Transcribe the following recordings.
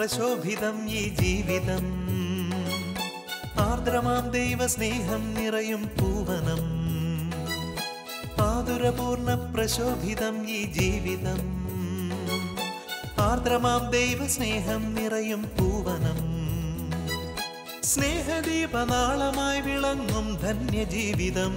പ്രശോഭിതം ഈ ജീവിതം, ആർദ്രമാം ദൈവസ്നേഹം നിറയും പൂവനം. ആതുരപൂർണ പ്രശോഭിതം ഈ ജീവിതം, ആർദ്രമാം ദൈവസ്നേഹം നിറയും പൂവനം. സ്നേഹദീപനാളമായി വിളങ്ങും ധന്യജീവിതം.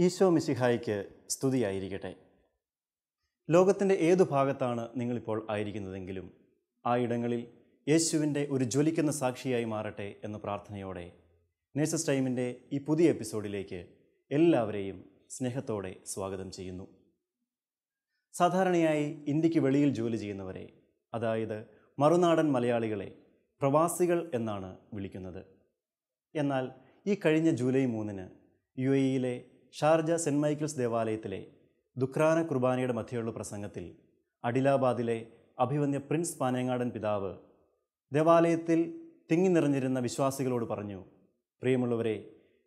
ഈശോ മിശിഹായ്ക്ക് സ്തുതിയായിരിക്കട്ടെ. ലോകത്തിൻ്റെ ഏതു ഭാഗത്താണ് നിങ്ങളിപ്പോൾ ആയിരിക്കുന്നതെങ്കിലും ആ ഇടങ്ങളിൽ യേശുവിൻ്റെ ഒരു ജ്വലിക്കുന്ന സാക്ഷിയായി മാറട്ടെ എന്ന പ്രാർത്ഥനയോടെ നേഴ്സസ് ടൈമിൻ്റെ ഈ പുതിയ എപ്പിസോഡിലേക്ക് എല്ലാവരെയും സ്നേഹത്തോടെ സ്വാഗതം ചെയ്യുന്നു. സാധാരണയായി ഇന്ത്യക്ക് വെളിയിൽ ജോലി ചെയ്യുന്നവരെ, അതായത് മറുനാടൻ മലയാളികളെ പ്രവാസികൾ എന്നാണ് വിളിക്കുന്നത്. എന്നാൽ ഈ കഴിഞ്ഞ ജൂലൈ 3-ന് UAE-യിലെ ഷാർജ സെൻറ്റ് മൈക്കിൾസ് ദേവാലയത്തിലെ ദുഃഖ്രാന കുർബാനയുടെ മധ്യയുള്ള പ്രസംഗത്തിൽ അഡിലാബാദിലെ അഭിവന്യ പ്രിൻസ് പാനേങ്ങാടൻ പിതാവ് ദേവാലയത്തിൽ തിങ്ങി നിറഞ്ഞിരുന്ന വിശ്വാസികളോട് പറഞ്ഞു, പ്രിയമുള്ളവരെ,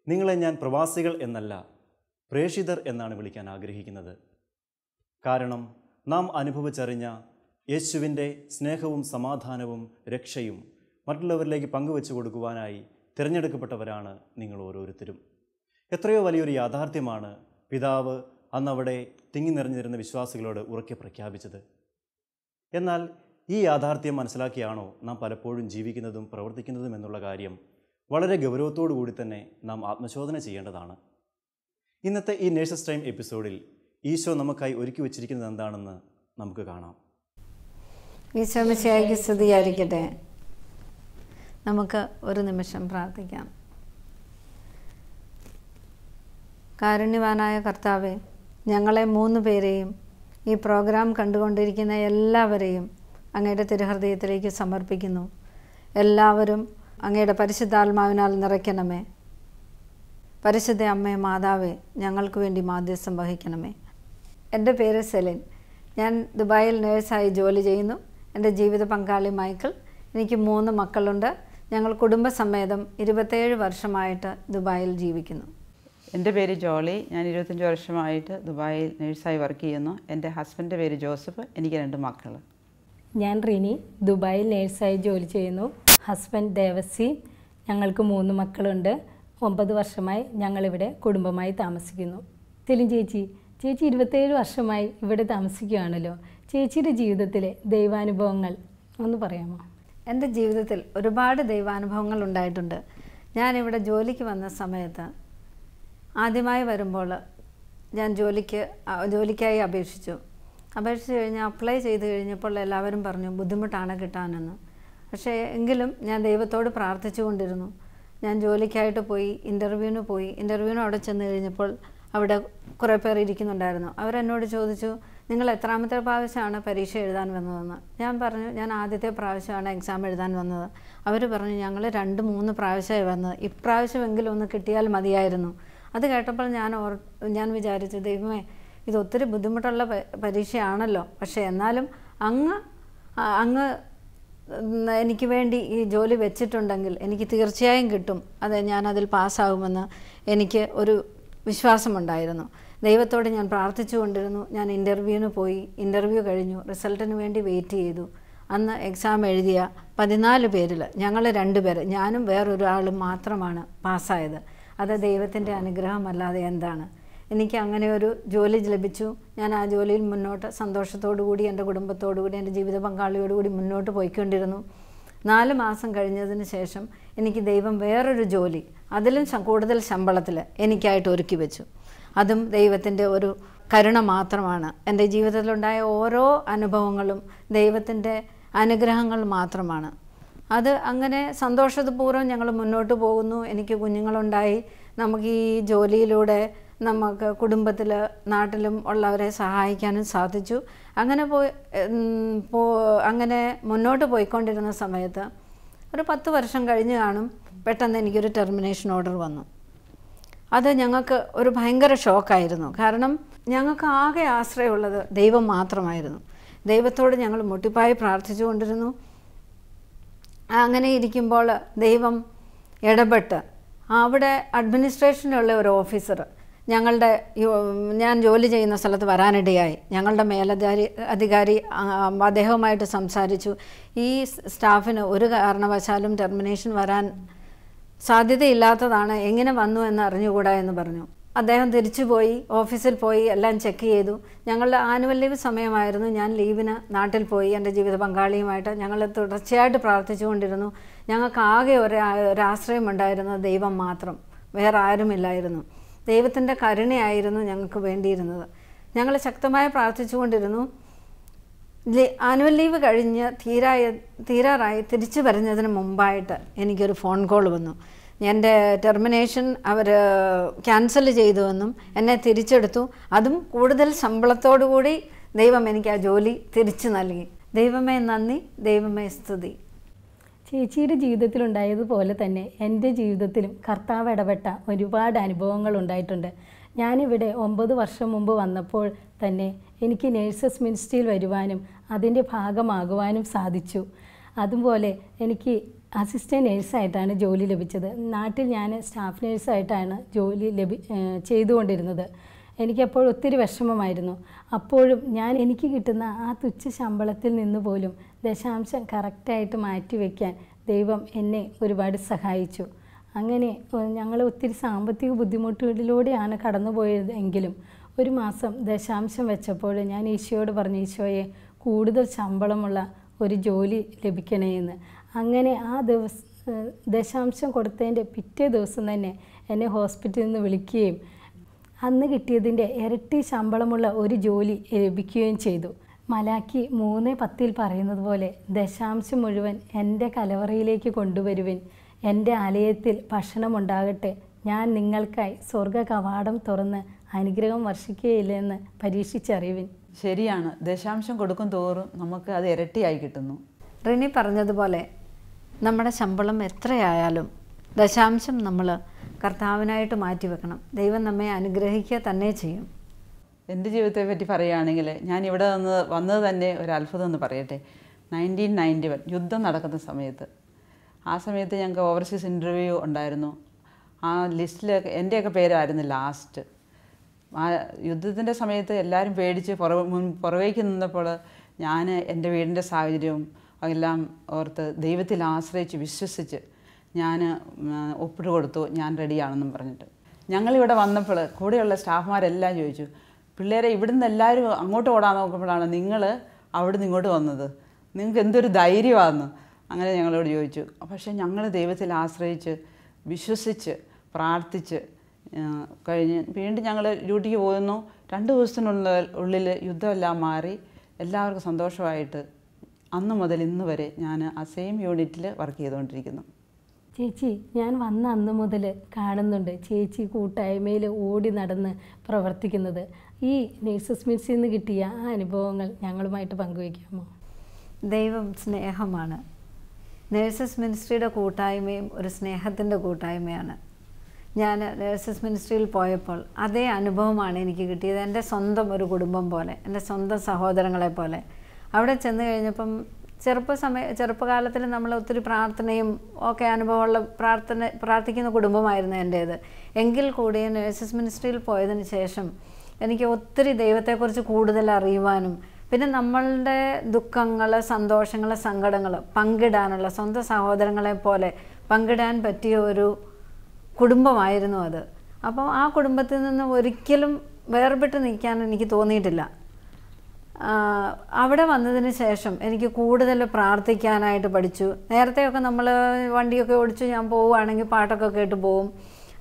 നിങ്ങളെ ഞാൻ പ്രവാസികൾ എന്നല്ല പ്രേഷിതർ എന്നാണ് വിളിക്കാൻ ആഗ്രഹിക്കുന്നത്. കാരണം നാം അനുഭവിച്ചറിഞ്ഞ യേശുവിൻ്റെ സ്നേഹവും സമാധാനവും രക്ഷയും മറ്റുള്ളവരിലേക്ക് പങ്കുവെച്ചു കൊടുക്കുവാനായി തിരഞ്ഞെടുക്കപ്പെട്ടവരാണ് നിങ്ങൾ ഓരോരുത്തരും. എത്രയോ വലിയൊരു യാഥാർത്ഥ്യമാണ് പിതാവ് അന്നവിടെ തിങ്ങി നിറഞ്ഞിരുന്ന വിശ്വാസികളോട് ഉറക്കെ പ്രഖ്യാപിച്ചത്. എന്നാൽ ഈ യാഥാർത്ഥ്യം മനസ്സിലാക്കിയാണോ നാം പലപ്പോഴും ജീവിക്കുന്നതും പ്രവർത്തിക്കുന്നതും എന്നുള്ള കാര്യം വളരെ ഗൗരവത്തോടു കൂടി തന്നെ നാം ആത്മശോധന ചെയ്യേണ്ടതാണ്. ഇന്നത്തെ ഈ നേഴ്സസ് ടൈം എപ്പിസോഡിൽ ഈശോ നമുക്കായി ഒരുക്കി വച്ചിരിക്കുന്നത് എന്താണെന്ന് നമുക്ക് കാണാം. ഈശോ മിശിഹായ്ക്ക് സ്തുതിയായിരിക്കട്ടെ. നമുക്ക് ഒരു നിമിഷം പ്രാർത്ഥിക്കാം. കാരുണ്യവാനായ കർത്താവേ, ഞങ്ങളെ 3 പേരെയും ഈ പ്രോഗ്രാം കണ്ടുകൊണ്ടിരിക്കുന്ന എല്ലാവരെയും അങ്ങയുടെ തിരുഹൃദയത്തിലേക്ക് സമർപ്പിക്കുന്നു. എല്ലാവരും അങ്ങയുടെ പരിശുദ്ധാത്മാവിനാൽ നിറയ്ക്കണമേ. പരിശുദ്ധ അമ്മേ മാതാവേ, ഞങ്ങൾക്ക് വേണ്ടി മാധ്യസ്ഥം വഹിക്കണമേ. എൻ്റെ പേര് സെലിൻ. ഞാൻ ദുബായിൽ നേഴ്സായി ജോലി ചെയ്യുന്നു. എൻ്റെ ജീവിത പങ്കാളി മൈക്കിൾ. എനിക്ക് 3 മക്കളുണ്ട്. ഞങ്ങൾ കുടുംബസമേതം 27 വർഷമായിട്ട് ദുബായിൽ ജീവിക്കുന്നു. എൻ്റെ പേര് ജോളി. ഞാൻ 25 വർഷമായിട്ട് ദുബായിൽ നേഴ്സായി വർക്ക് ചെയ്യുന്നു. എൻ്റെ ഹസ്ബൻഡിൻ്റെ പേര് ജോസഫ്. എനിക്ക് 2 മക്കൾ. ഞാൻ റിനി. ദുബായിൽ നേഴ്സായി ജോലി ചെയ്യുന്നു. ഹസ്ബൻഡ് ദേവസി. ഞങ്ങൾക്ക് 3 മക്കളുണ്ട്. 9 വർഷമായി ഞങ്ങളിവിടെ കുടുംബമായി താമസിക്കുന്നു. സെലിൻ ചേച്ചി 27 വർഷമായി ഇവിടെ താമസിക്കുകയാണല്ലോ. ചേച്ചിയുടെ ജീവിതത്തിലെ ദൈവാനുഭവങ്ങൾ ഒന്ന് പറയാമോ? എൻ്റെ ജീവിതത്തിൽ ഒരുപാട് ദൈവാനുഭവങ്ങൾ ഉണ്ടായിട്ടുണ്ട്. ഞാനിവിടെ ജോലിക്ക് വന്ന സമയത്ത് ആദ്യമായി വരുമ്പോൾ ഞാൻ ജോലിക്കായി അപേക്ഷിച്ചു കഴിഞ്ഞ് അപ്ലൈ ചെയ്ത് കഴിഞ്ഞപ്പോൾ എല്ലാവരും പറഞ്ഞു ബുദ്ധിമുട്ടാണ് കിട്ടാനെന്ന്. പക്ഷേ എങ്കിലും ഞാൻ ദൈവത്തോട് പ്രാർത്ഥിച്ചു കൊണ്ടിരുന്നു. ഞാൻ ജോലിക്കായിട്ട് പോയി, ഇൻ്റർവ്യൂവിന് അവിടെ ചെന്ന് കഴിഞ്ഞപ്പോൾ അവിടെ കുറേ പേർ ഇരിക്കുന്നുണ്ടായിരുന്നു. അവരെന്നോട് ചോദിച്ചു, നിങ്ങൾ എത്രാമത്തെ പ്രാവശ്യമാണ് പരീക്ഷ എഴുതാൻ വന്നതെന്ന്. ഞാൻ പറഞ്ഞു, ഞാൻ ആദ്യത്തെ പ്രാവശ്യമാണ് എക്സാം എഴുതാൻ വന്നത്. അവർ പറഞ്ഞു, ഞങ്ങൾ 2-3 പ്രാവശ്യമായി വന്നത്, ഇപ്രാവശ്യമെങ്കിലും ഒന്ന് കിട്ടിയാൽ മതിയായിരുന്നു. അത് കേട്ടപ്പോൾ ഞാൻ വിചാരിച്ചു, ദൈവമേ, ഇത് ഒത്തിരി ബുദ്ധിമുട്ടുള്ള പരീക്ഷയാണല്ലോ, പക്ഷേ എന്നാലും അങ്ങ് എനിക്ക് വേണ്ടി ഈ ജോലി വെച്ചിട്ടുണ്ടെങ്കിൽ എനിക്ക് തീർച്ചയായും കിട്ടും, ഞാനതിൽ പാസ്സാകുമെന്ന് എനിക്ക് ഒരു വിശ്വാസമുണ്ടായിരുന്നു. ദൈവത്തോട് ഞാൻ പ്രാർത്ഥിച്ചു കൊണ്ടിരുന്നു. ഞാൻ ഇൻ്റർവ്യൂ കഴിഞ്ഞു, റിസൾട്ടിന് വേണ്ടി വെയിറ്റ് ചെയ്തു. അന്ന് എക്സാം എഴുതിയ 14 പേരിൽ ഞങ്ങൾ 2 പേർ, ഞാനും വേറൊരാളും മാത്രമാണ് പാസ്സായത്. അത് ദൈവത്തിൻ്റെ അനുഗ്രഹമല്ലാതെ എന്താണ്? എനിക്ക് അങ്ങനെ ഒരു ജോലി ലഭിച്ചു. ഞാൻ ആ ജോലിയിൽ മുന്നോട്ട് സന്തോഷത്തോടു കൂടി എൻ്റെ കുടുംബത്തോടു കൂടി എൻ്റെ ജീവിത പങ്കാളിയോടുകൂടി മുന്നോട്ട് പോയിക്കൊണ്ടിരുന്നു. 4 മാസം കഴിഞ്ഞതിന് ശേഷം എനിക്ക് ദൈവം വേറൊരു ജോലി, അതിലും കൂടുതൽ ശമ്പളത്തിൽ എനിക്കായിട്ട് ഒരുക്കി വെച്ചു. അതും ദൈവത്തിൻ്റെ ഒരു കരുണ മാത്രമാണ്. എൻ്റെ ജീവിതത്തിലുണ്ടായ ഓരോ അനുഭവങ്ങളും ദൈവത്തിൻ്റെ അനുഗ്രഹങ്ങൾ മാത്രമാണ്. അത് അങ്ങനെ സന്തോഷപൂർവ്വം ഞങ്ങൾ മുന്നോട്ട് പോകുന്നു. എനിക്ക് കുഞ്ഞുങ്ങളുണ്ടായി. നമുക്ക് ഈ ജോലിയിലൂടെ നമുക്ക് കുടുംബത്തിൽ നാട്ടിലും ഉള്ളവരെ സഹായിക്കാനും സാധിച്ചു. അങ്ങനെ മുന്നോട്ട് പോയിക്കൊണ്ടിരുന്ന സമയത്ത് ഒരു 10 വർഷം കഴിഞ്ഞ് കാണും, പെട്ടെന്ന് എനിക്കൊരു ടെർമിനേഷൻ ഓർഡർ വന്നു. അത് ഞങ്ങൾക്ക് ഒരു ഭയങ്കര ഷോക്കായിരുന്നു. കാരണം ഞങ്ങൾക്ക് ആകെ ആശ്രയമുള്ളത് ദൈവം മാത്രമായിരുന്നു. ദൈവത്തോട് ഞങ്ങൾ മുട്ടിപ്പായി പ്രാർത്ഥിച്ചു കൊണ്ടിരുന്നു. അങ്ങനെ ഇരിക്കുമ്പോൾ ദൈവം ഇടപെട്ട് അവിടെ അഡ്മിനിസ്ട്രേഷനിലുള്ള ഒരു ഓഫീസർ ഞാൻ ജോലി ചെയ്യുന്ന സ്ഥലത്ത് വരാനിടയായി. ഞങ്ങളുടെ അധികാരി അദ്ദേഹവുമായിട്ട് സംസാരിച്ചു. ഈ സ്റ്റാഫിന് ഒരു കാരണവശാലും ടെർമിനേഷൻ വരാൻ സാധ്യതയില്ലാത്തതാണ്, എങ്ങനെ വന്നു എന്ന് അറിഞ്ഞുകൂടാ എന്ന് പറഞ്ഞു. അദ്ദേഹം തിരിച്ചു പോയി, ഓഫീസിൽ പോയി എല്ലാം ചെക്ക് ചെയ്തു. ഞങ്ങളുടെ ആനുവൽ ലീവ് സമയമായിരുന്നു. ഞാൻ ലീവിന് നാട്ടിൽ പോയി. എൻ്റെ ജീവിത പങ്കാളിയുമായിട്ട് ഞങ്ങൾ തുടർച്ചയായിട്ട് പ്രാർത്ഥിച്ചുകൊണ്ടിരുന്നു. ഞങ്ങൾക്ക് ആകെ ഒരാശ്രയം ഉണ്ടായിരുന്നത് ദൈവം മാത്രം, വേറെ ആരുമില്ലായിരുന്നു. ദൈവത്തിൻ്റെ കരുണയായിരുന്നു ഞങ്ങൾക്ക് വേണ്ടിയിരുന്നത്. ഞങ്ങൾ ശക്തമായി പ്രാർത്ഥിച്ചുകൊണ്ടിരുന്നു. ആനുവൽ ലീവ് കഴിഞ്ഞ് തീരാറായി തിരിച്ചു വരുന്നതിന് മുമ്പായിട്ട് എനിക്കൊരു ഫോൺ കോൾ വന്നു. എൻ്റെ ടെർമിനേഷൻ അവർ ക്യാൻസൽ ചെയ്തുവെന്നും എന്നെ തിരിച്ചെടുത്തു, അതും കൂടുതൽ ശമ്പളത്തോടു കൂടി ദൈവം എനിക്ക് ആ ജോലി തിരിച്ചു നൽകി. ദൈവമേ നന്ദി, ദൈവമേ സ്തുതി. ചേച്ചിയുടെ ജീവിതത്തിലുണ്ടായതുപോലെ തന്നെ എൻ്റെ ജീവിതത്തിലും കർത്താവ് ഇടപെട്ട ഒരുപാട് അനുഭവങ്ങൾ ഉണ്ടായിട്ടുണ്ട്. ഞാനിവിടെ 9 വർഷം മുമ്പ് വന്നപ്പോൾ തന്നെ എനിക്ക് നേഴ്സസ് മിനിസ്ട്രിയിൽ വരുവാനും അതിൻ്റെ ഭാഗമാകുവാനും സാധിച്ചു. അതുപോലെ എനിക്ക് അസിസ്റ്റൻറ്റ് നേഴ്സായിട്ടാണ് ജോലി ലഭിച്ചത്. നാട്ടിൽ ഞാൻ സ്റ്റാഫ് നേഴ്സായിട്ടാണ് ജോലി ചെയ്തുകൊണ്ടിരുന്നത്. എനിക്കപ്പോൾ ഒത്തിരി വിഷമമായിരുന്നു. അപ്പോഴും എനിക്ക് കിട്ടുന്ന ആ തുച്ഛ ശമ്പളത്തിൽ നിന്ന് പോലും ദശാംശം കറക്റ്റായിട്ട് മാറ്റി വയ്ക്കാൻ ദൈവം എന്നെ ഒരുപാട് സഹായിച്ചു. അങ്ങനെ ഞങ്ങൾ ഒത്തിരി സാമ്പത്തിക ബുദ്ധിമുട്ടുകളിലൂടെയാണ് കടന്നുപോയതെങ്കിലും ഒരു മാസം ദശാംശം വെച്ചപ്പോൾ ഞാൻ ഈശോയോട് പറഞ്ഞു, ഈശോയെ കൂടുതൽ ശമ്പളമുള്ള ഒരു ജോലി ലഭിക്കണേ എന്ന്. അങ്ങനെ ആ ദശാംശം കൊടുത്തതിൻ്റെ പിറ്റേ ദിവസം തന്നെ എന്നെ ഹോസ്പിറ്റലിൽ നിന്ന് വിളിക്കുകയും അന്ന് കിട്ടിയതിൻ്റെ ഇരട്ടി ശമ്പളമുള്ള ഒരു ജോലി ലഭിക്കുകയും ചെയ്തു. മലാക്കി 3:10 പറയുന്നത് പോലെ ദശാംശം മുഴുവൻ എൻ്റെ കലവറയിലേക്ക് കൊണ്ടുവരുവിൻ, എൻ്റെ ആലയത്തിൽ ഭക്ഷണമുണ്ടാകട്ടെ, ഞാൻ നിങ്ങൾക്കായി സ്വർഗ കവാടം തുറന്ന് അനുഗ്രഹം വർഷിക്കുകയില്ലെന്ന് പരീക്ഷിച്ചറിയുവിൻ. ശരിയാണ്, ദശാംശം കൊടുക്കും തോറും നമുക്ക് അത് ഇരട്ടിയായി കിട്ടുന്നു. റിനി പറഞ്ഞതുപോലെ നമ്മുടെ ശമ്പളം എത്രയായാലും ദശാംശം നമ്മൾ കർത്താവിനായിട്ട് മാറ്റിവെക്കണം. ദൈവം നമ്മെ അനുഗ്രഹിക്കുക തന്നെ ചെയ്യും. എൻ്റെ ജീവിതത്തെ പറ്റി പറയുകയാണെങ്കിൽ ഞാൻ ഇവിടെ വന്നത് തന്നെ ഒരു അത്ഭുതം എന്ന് പറയട്ടെ. 1991 യുദ്ധം നടക്കുന്ന സമയത്ത്, ആ സമയത്ത് ഞങ്ങൾക്ക് ഓവർസീസ് ഇൻ്റർവ്യൂ ഉണ്ടായിരുന്നു. ആ ലിസ്റ്റിലൊക്കെ എൻ്റെയൊക്കെ പേരായിരുന്നു ലാസ്റ്റ്. ആ യുദ്ധത്തിൻ്റെ സമയത്ത് എല്ലാവരും പേടിച്ച് പുറവേക്ക് നിന്നപ്പോൾ ഞാൻ എൻ്റെ വീടിൻ്റെ സാഹചര്യവും എല്ലാം ഓർത്ത് ദൈവത്തിൽ ആശ്രയിച്ച് വിശ്വസിച്ച് ഞാൻ ഒപ്പിട്ട് കൊടുത്തു, ഞാൻ റെഡിയാണെന്നും പറഞ്ഞിട്ട്. ഞങ്ങളിവിടെ വന്നപ്പോൾ കൂടെയുള്ള സ്റ്റാഫ്മാരെല്ലാം ചോദിച്ചു, പിള്ളേരെ ഇവിടുന്ന് എല്ലാവരും അങ്ങോട്ട് ഓടാൻ നോക്കുമ്പോഴാണ് നിങ്ങൾ അവിടുന്ന് ഇങ്ങോട്ട് വന്നത്, നിങ്ങൾക്ക് എന്തൊരു ധൈര്യമാണെന്ന് അങ്ങനെ ഞങ്ങളോട് ചോദിച്ചു. പക്ഷേ ഞങ്ങൾ ദൈവത്തിൽ ആശ്രയിച്ച് വിശ്വസിച്ച് പ്രാർത്ഥിച്ച് കഴിഞ്ഞ് വീണ്ടും ഞങ്ങൾ ഡ്യൂട്ടിക്ക് പോകുന്നു. 2 ദിവസത്തിനുള്ളിൽ യുദ്ധമെല്ലാം മാറി എല്ലാവർക്കും സന്തോഷമായിട്ട് അന്ന് മുതൽ ഇന്ന് വരെ ഞാൻ ആ സെയിം യൂണിറ്റിൽ വർക്ക് ചെയ്തുകൊണ്ടിരിക്കുന്നു. ചേച്ചി, ഞാൻ വന്ന അന്ന് മുതൽ കാണുന്നുണ്ട് ചേച്ചി കൂട്ടായ്മയിൽ ഓടി നടന്ന് പ്രവർത്തിക്കുന്നത്. ഈ നേഴ്സസ് മിനിസ്ട്രിയിൽ നിന്ന് കിട്ടിയ ആ അനുഭവങ്ങൾ ഞങ്ങളുമായിട്ട് പങ്കുവയ്ക്കാമോ? ദൈവം സ്നേഹമാണ്. നേഴ്സസ് മിനിസ്ട്രിയുടെ കൂട്ടായ്മയും ഒരു സ്നേഹത്തിൻ്റെ കൂട്ടായ്മയാണ്. ഞാൻ നേഴ്സസ് മിനിസ്ട്രിയിൽ പോയപ്പോൾ അതേ അനുഭവമാണ് എനിക്ക് കിട്ടിയത്. എൻ്റെ സ്വന്തം ഒരു കുടുംബം പോലെ, എൻ്റെ സ്വന്തം സഹോദരങ്ങളെ പോലെ. അവിടെ ചെന്ന് കഴിഞ്ഞപ്പം ചെറുപ്പകാലത്തിൽ നമ്മൾ ഒത്തിരി പ്രാർത്ഥനയും ഒക്കെ അനുഭവമുള്ള പ്രാർത്ഥിക്കുന്ന കുടുംബമായിരുന്നു എൻ്റേത്. എങ്കിൽ കൂടി നേഴ്സസ് മിനിസ്ട്രിയിൽ പോയതിന് ശേഷം എനിക്ക് ഒത്തിരി ദൈവത്തെക്കുറിച്ച് കൂടുതൽ അറിയുവാനും പിന്നെ നമ്മളുടെ ദുഃഖങ്ങൾ, സന്തോഷങ്ങൾ, സങ്കടങ്ങൾ പങ്കിടാനുള്ള സ്വന്തം സഹോദരങ്ങളെ പോലെ പങ്കിടാൻ പറ്റിയ ഒരു കുടുംബമായിരുന്നു അത്. അപ്പോൾ ആ കുടുംബത്തിൽ നിന്ന് ഒരിക്കലും വേർപെട്ട് നിൽക്കാൻ എനിക്ക് തോന്നിയിട്ടില്ല. അവിടെ വന്നതിന് ശേഷം എനിക്ക് കൂടുതൽ പ്രാർത്ഥിക്കാനായിട്ട് പഠിച്ചു. നേരത്തെയൊക്കെ നമ്മൾ വണ്ടിയൊക്കെ ഓടിച്ച് ഞാൻ പോവുകയാണെങ്കിൽ പാട്ടൊക്കെ കേട്ട് പോവും.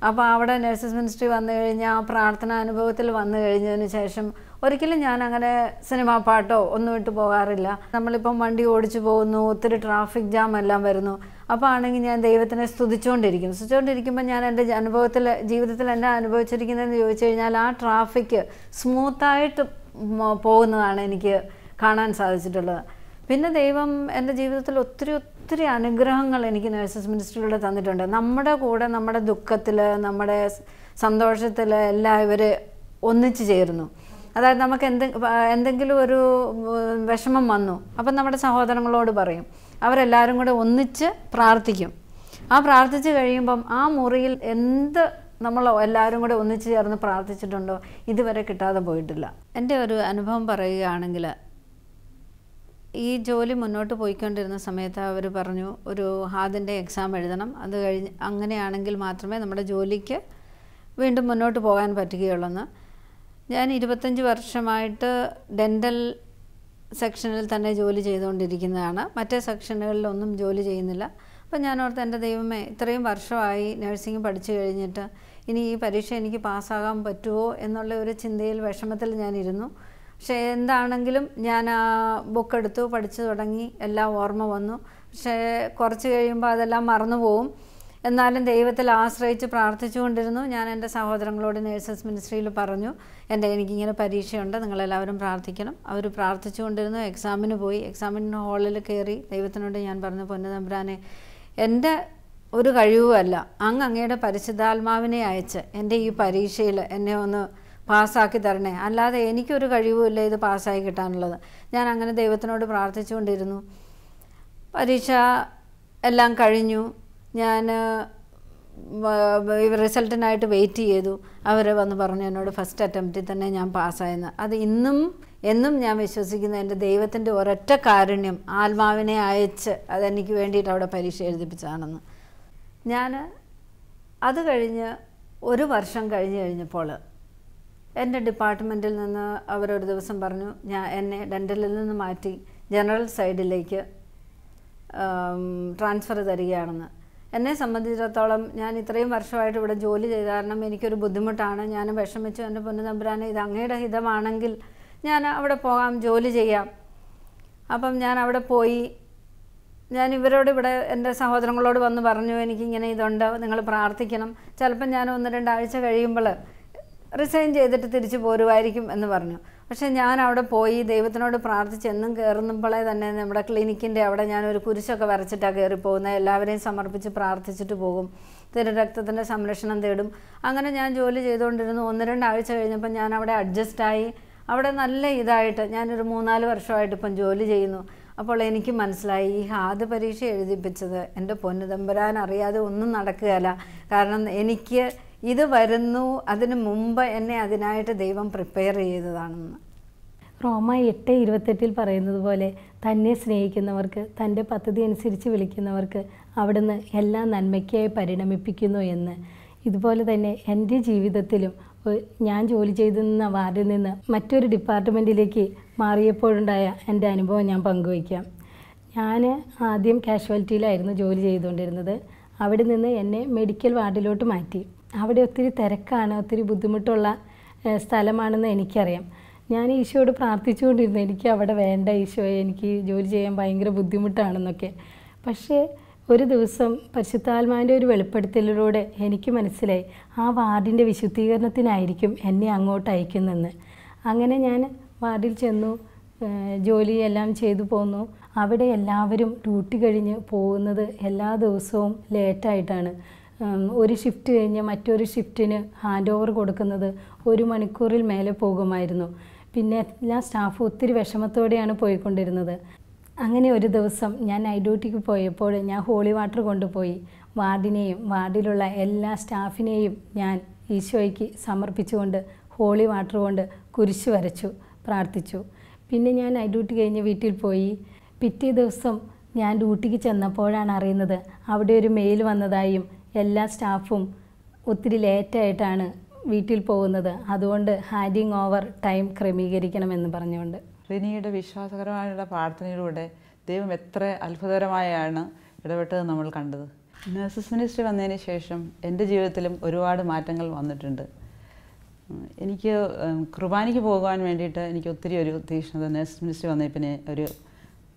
അപ്പോൾ അവിടെ നേഴ്സസ് മിനിസ്ട്രി വന്നു കഴിഞ്ഞാൽ ആ പ്രാർത്ഥന അനുഭവത്തിൽ വന്നു കഴിഞ്ഞതിന് ശേഷം ഒരിക്കലും ഞാൻ അങ്ങനെ സിനിമാ പാട്ടോ ഒന്നും ഇട്ട് പോകാറില്ല. നമ്മളിപ്പം വണ്ടി ഓടിച്ചു പോകുന്നു, ഒത്തിരി ട്രാഫിക് ജാം എല്ലാം വരുന്നു. അപ്പോൾ ആണെങ്കിൽ ഞാൻ ദൈവത്തിനെ സ്തുതിച്ചുകൊണ്ടിരിക്കുമ്പോൾ ഞാൻ എൻ്റെ ജീവിതത്തിൽ എന്നെ അനുഭവിച്ചിരിക്കുന്നതെന്ന് ചോദിച്ചു കഴിഞ്ഞാൽ ആ ട്രാഫിക് സ്മൂത്തായിട്ട് പോകുന്നതാണ് എനിക്ക് കാണാൻ സാധിച്ചിട്ടുള്ളത്. പിന്നെ ദൈവം എൻ്റെ ജീവിതത്തിൽ ഒത്തിരി അനുഗ്രഹങ്ങൾ എനിക്ക് നേഴ്സസ് മിനിസ്ട്രിയിലൂടെ തന്നിട്ടുണ്ട്. നമ്മുടെ കൂടെ നമ്മുടെ ദുഃഖത്തിൽ, നമ്മുടെ സന്തോഷത്തിൽ എല്ലാം ഇവർ ഒന്നിച്ചു ചേരുന്നു. അതായത് നമുക്ക് എന്തെങ്കിലും ഒരു വിഷമം വന്നു, അപ്പം നമ്മുടെ സഹോദരങ്ങളോട് പറയും. അവരെല്ലാവരും കൂടെ ഒന്നിച്ച് പ്രാർത്ഥിക്കും. ആ പ്രാർത്ഥിച്ച് കഴിയുമ്പം ആ മുറിയിൽ എന്ത് നമ്മൾ എല്ലാവരും കൂടെ ഒന്നിച്ച് ചേർന്ന് പ്രാർത്ഥിച്ചിട്ടുണ്ടോ ഇതുവരെ കിട്ടാതെ പോയിട്ടില്ല. എൻ്റെ ഒരു അനുഭവം പറയുകയാണെങ്കിൽ, ഈ ജോലി മുന്നോട്ട് പോയിക്കൊണ്ടിരുന്ന സമയത്ത് അവർ പറഞ്ഞു ഒരു ഹാദിൻ്റെ എക്സാം എഴുതണം, അത് കഴിഞ്ഞ് അങ്ങനെയാണെങ്കിൽ മാത്രമേ നമ്മുടെ ജോലിക്ക് വീണ്ടും മുന്നോട്ട് പോകാൻ പറ്റുകയുള്ളെന്ന്. ഞാൻ 25 വർഷമായിട്ട് ഡെൻ്റൽ സെക്ഷനിൽ തന്നെ ജോലി ചെയ്തുകൊണ്ടിരിക്കുന്നതാണ്. മറ്റേ സെക്ഷനുകളിലൊന്നും ജോലി ചെയ്യുന്നില്ല. അപ്പം ഞാൻ ഓർത്ത്, എൻ്റെ ദൈവമേ, ഇത്രയും വർഷമായി നഴ്സിംഗ് പഠിച്ചു കഴിഞ്ഞിട്ട് ഇനി ഈ പരീക്ഷ എനിക്ക് പാസ്സാകാൻ പറ്റുമോ എന്നുള്ള ഒരു ചിന്തയിൽ, വിഷമത്തിൽ ഞാനിരുന്നു. പക്ഷേ എന്താണെങ്കിലും ഞാൻ ആ ബുക്ക് എടുത്തു, പഠിച്ചു തുടങ്ങി, എല്ലാം ഓർമ്മ വന്നു. പക്ഷേ കുറച്ച് കഴിയുമ്പോൾ അതെല്ലാം മറന്നു പോവും. എന്നാലും ദൈവത്തിൽ ആശ്രയിച്ച് പ്രാർത്ഥിച്ചുകൊണ്ടിരുന്നു. ഞാൻ എൻ്റെ സഹോദരങ്ങളോട് നേഴ്സസ് മിനിസ്ട്രിയിൽ പറഞ്ഞു, എനിക്കിങ്ങനെ പരീക്ഷയുണ്ട്, നിങ്ങളെല്ലാവരും പ്രാർത്ഥിക്കണം. അവർ പ്രാർത്ഥിച്ചുകൊണ്ടിരുന്നു. എക്സാമിന് പോയി. എക്സാമിന് ഹാളിൽ കയറി ദൈവത്തിനോട് ഞാൻ പറഞ്ഞു, പൊന്നുതമ്പുരാനെ, എൻ്റെ ഒരു കഴിവുമല്ല, അങ്ങയുടെ പരിശുദ്ധാത്മാവിനെ അയച്ച് എൻ്റെ ഈ പരീക്ഷയിൽ എന്നെ ഒന്ന് പാസ്സാക്കി തരണേ, അല്ലാതെ എനിക്കൊരു കഴിവുമില്ല ഇത് പാസ്സായി കിട്ടാനുള്ളത്. ഞാൻ അങ്ങനെ ദൈവത്തിനോട് പ്രാർത്ഥിച്ചുകൊണ്ടിരുന്നു. പരീക്ഷ എല്ലാം കഴിഞ്ഞു. ഞാൻ റിസൾട്ടിനായിട്ട് വെയിറ്റ് ചെയ്തു. അവർ വന്ന് പറഞ്ഞു എന്നോട് ഫസ്റ്റ് അറ്റംപ്റ്റിൽ തന്നെ ഞാൻ പാസ്സായെന്ന്. അത് എന്നും ഞാൻ വിശ്വസിക്കുന്ന എൻ്റെ ദൈവത്തിൻ്റെ ഒരൊറ്റ കാരുണ്യം, ആത്മാവിനെ അയച്ച് അതെനിക്ക് വേണ്ടിയിട്ട് അവിടെ പരീക്ഷ എഴുതിപ്പിച്ചതാണെന്ന്. ഞാൻ അത് കഴിഞ്ഞ് 1 വർഷം കഴിഞ്ഞപ്പോൾ എൻ്റെ ഡിപ്പാർട്ട്മെൻറ്റിൽ നിന്ന് അവരൊരു ദിവസം പറഞ്ഞു, എന്നെ ഡെൻ്റലിൽ നിന്ന് മാറ്റി ജനറൽ സൈഡിലേക്ക് ട്രാൻസ്ഫർ തരികയാണെന്ന്. എന്നെ സംബന്ധിച്ചിടത്തോളം ഞാൻ ഇത്രയും വർഷമായിട്ട് ഇവിടെ ജോലി ചെയ്ത കാരണം എനിക്കൊരു ബുദ്ധിമുട്ടാണ്. ഞാൻ വിഷമിച്ചു, എൻ്റെ പൊന്നുതമ്പുരാനെ, ഇത് അങ്ങയുടെ ഹിതമാണെങ്കിൽ ഞാൻ അവിടെ പോകാം, ജോലി ചെയ്യാം. അപ്പം ഞാൻ അവിടെ പോയി. ഞാൻ ഇവരോട്, ഇവിടെ എൻ്റെ സഹോദരങ്ങളോട് വന്ന് പറഞ്ഞു, എനിക്കിങ്ങനെ ഇതുണ്ട്, നിങ്ങൾ പ്രാർത്ഥിക്കണം. ചിലപ്പം ഞാൻ 1-2 ആഴ്ച കഴിയുമ്പോൾ റിസൈൻ ചെയ്തിട്ട് തിരിച്ചു പോരുമായിരിക്കും എന്ന് പറഞ്ഞു. പക്ഷേ ഞാൻ അവിടെ പോയി ദൈവത്തിനോട് പ്രാർത്ഥിച്ച് എന്നും കയറുമ്പോഴേ തന്നെ നമ്മുടെ ക്ലിനിക്കിൻ്റെ അവിടെ ഞാനൊരു കുരിശൊക്കെ വരച്ചിട്ടാണ് കയറിപ്പോകുന്നത്. എല്ലാവരെയും സമർപ്പിച്ച് പ്രാർത്ഥിച്ചിട്ട് പോകും. തിരുരക്തത്തിൻ്റെ സംരക്ഷണം തേടും. അങ്ങനെ ഞാൻ ജോലി ചെയ്തുകൊണ്ടിരുന്നു. 1-2 ആഴ്ച കഴിഞ്ഞപ്പോൾ ഞാൻ അവിടെ അഡ്ജസ്റ്റായി. അവിടെ നല്ല ഇതായിട്ട് ഞാനൊരു 3-4 വർഷമായിട്ട് ഇപ്പം ജോലി ചെയ്യുന്നു. അപ്പോൾ എനിക്ക് മനസ്സിലായി, ഈ ഹാദ് പരീക്ഷ എഴുതിപ്പിച്ചത് എൻ്റെ പൊന്നുതമ്പുരാൻ അറിയാതെ ഒന്നും നടക്കുകയില്ല. കാരണം എനിക്ക് ഇത് വരുന്നു, അതിന് മുമ്പ് എന്നെ അതിനായിട്ട് ദൈവം പ്രിപ്പയർ ചെയ്തതാണെന്ന്. റോമ 8:28 പറയുന്നത് പോലെ, തന്നെ സ്നേഹിക്കുന്നവർക്ക് തൻ്റെ പദ്ധതി അനുസരിച്ച് വിളിക്കുന്നവർക്ക് അവിടുന്ന് എല്ലാ നന്മയ്ക്കായി പരിണമിപ്പിക്കുന്നു എന്ന്. ഇതുപോലെ തന്നെ എൻ്റെ ജീവിതത്തിലും ഞാൻ ജോലി ചെയ്തിരുന്ന വാർഡിൽ നിന്ന് മറ്റൊരു ഡിപ്പാർട്ട്മെൻറ്റിലേക്ക് മാറിയപ്പോഴുണ്ടായ എൻ്റെ അനുഭവം ഞാൻ പങ്കുവയ്ക്കാം. ഞാൻ ആദ്യം കാഷ്വാലിറ്റിയിലായിരുന്നു ജോലി ചെയ്തുകൊണ്ടിരുന്നത്. അവിടെ നിന്ന് എന്നെ മെഡിക്കൽ വാർഡിലോട്ട് മാറ്റി. അവിടെ ഒത്തിരി തിരക്കാണ്, ഒത്തിരി ബുദ്ധിമുട്ടുള്ള സ്ഥലമാണെന്ന് എനിക്കറിയാം. ഞാൻ ഈശോയോട് പ്രാർത്ഥിച്ചുകൊണ്ടിരുന്നു, എനിക്ക് അവിടെ വേണ്ട ഈശോയെ, എനിക്ക് ജോലി ചെയ്യാൻ ഭയങ്കര ബുദ്ധിമുട്ടാണെന്നൊക്കെ. പക്ഷേ ഒരു ദിവസം പരിശുദ്ധാത്മാവിൻ്റെ ഒരു വെളിപ്പെടുത്തലിലൂടെ എനിക്ക് മനസ്സിലായി, ആ വാർഡിൻ്റെ വിശുദ്ധീകരണത്തിനായിരിക്കും എന്നെ അങ്ങോട്ട് അയക്കുന്നെന്ന്. അങ്ങനെ ഞാൻ വാർഡിൽ ചെന്നു, ജോലിയെല്ലാം ചെയ്തു പോന്നു. അവിടെ എല്ലാവരും ഡ്യൂട്ടി കഴിഞ്ഞ് പോകുന്നത് എല്ലാ ദിവസവും ലേറ്റായിട്ടാണ്. ഒരു ഷിഫ്റ്റ് കഴിഞ്ഞ് മറ്റൊരു ഷിഫ്റ്റിന് ഹാൻഡ് ഓവർ കൊടുക്കുന്നത് 1 മണിക്കൂറിൽ മേലെ പോകുമായിരുന്നു. പിന്നെ എല്ലാ സ്റ്റാഫും ഒത്തിരി വിഷമത്തോടെയാണ് പോയിക്കൊണ്ടിരുന്നത്. അങ്ങനെ ഒരു ദിവസം ഞാൻ നൈറ്റ് ഡ്യൂട്ടിക്ക് പോയപ്പോൾ ഞാൻ ഹോളി വാട്ടർ കൊണ്ടുപോയി വാർഡിനെയും വാർഡിലുള്ള എല്ലാ സ്റ്റാഫിനെയും ഞാൻ ഈശോയ്ക്ക് സമർപ്പിച്ചുകൊണ്ട് ഹോളി വാട്ടർ കൊണ്ട് കുരിശ് വരച്ചു, പ്രാർത്ഥിച്ചു. പിന്നെ ഞാൻ നൈറ്റ് ഡ്യൂട്ടി കഴിഞ്ഞ് വീട്ടിൽ പോയി. പിറ്റേ ദിവസം ഞാൻ ഡ്യൂട്ടിക്ക് ചെന്നപ്പോഴാണ് അറിയുന്നത് അവിടെ ഒരു മെയിൽ വന്നതായും എല്ലാ സ്റ്റാഫും ഒത്തിരി ലേറ്റായിട്ടാണ് വീട്ടിൽ പോകുന്നത്, അതുകൊണ്ട് ഹാൻഡിങ് ഓവർ ടൈം ക്രമീകരിക്കണമെന്ന് പറഞ്ഞുകൊണ്ട്. റിനിയുടെ വിശ്വാസകരമായുള്ള പ്രാർത്ഥനയിലൂടെ ദൈവം എത്ര അത്ഭുതകരമായാണ് ഇടപെട്ടത് നമ്മൾ കണ്ടത്. നഴ്സസ് മിനിസ്ട്രി വന്നതിന് ശേഷം എൻ്റെ ജീവിതത്തിലും ഒരുപാട് മാറ്റങ്ങൾ വന്നിട്ടുണ്ട്. എനിക്ക് കുർബാനയ്ക്ക് പോകുവാൻ വേണ്ടിയിട്ട് എനിക്ക് ഒത്തിരി ഒരു തീക്ഷ്ണത നഴ്സസ് മിനിസ്ട്രി വന്നതിൽ പിന്നെ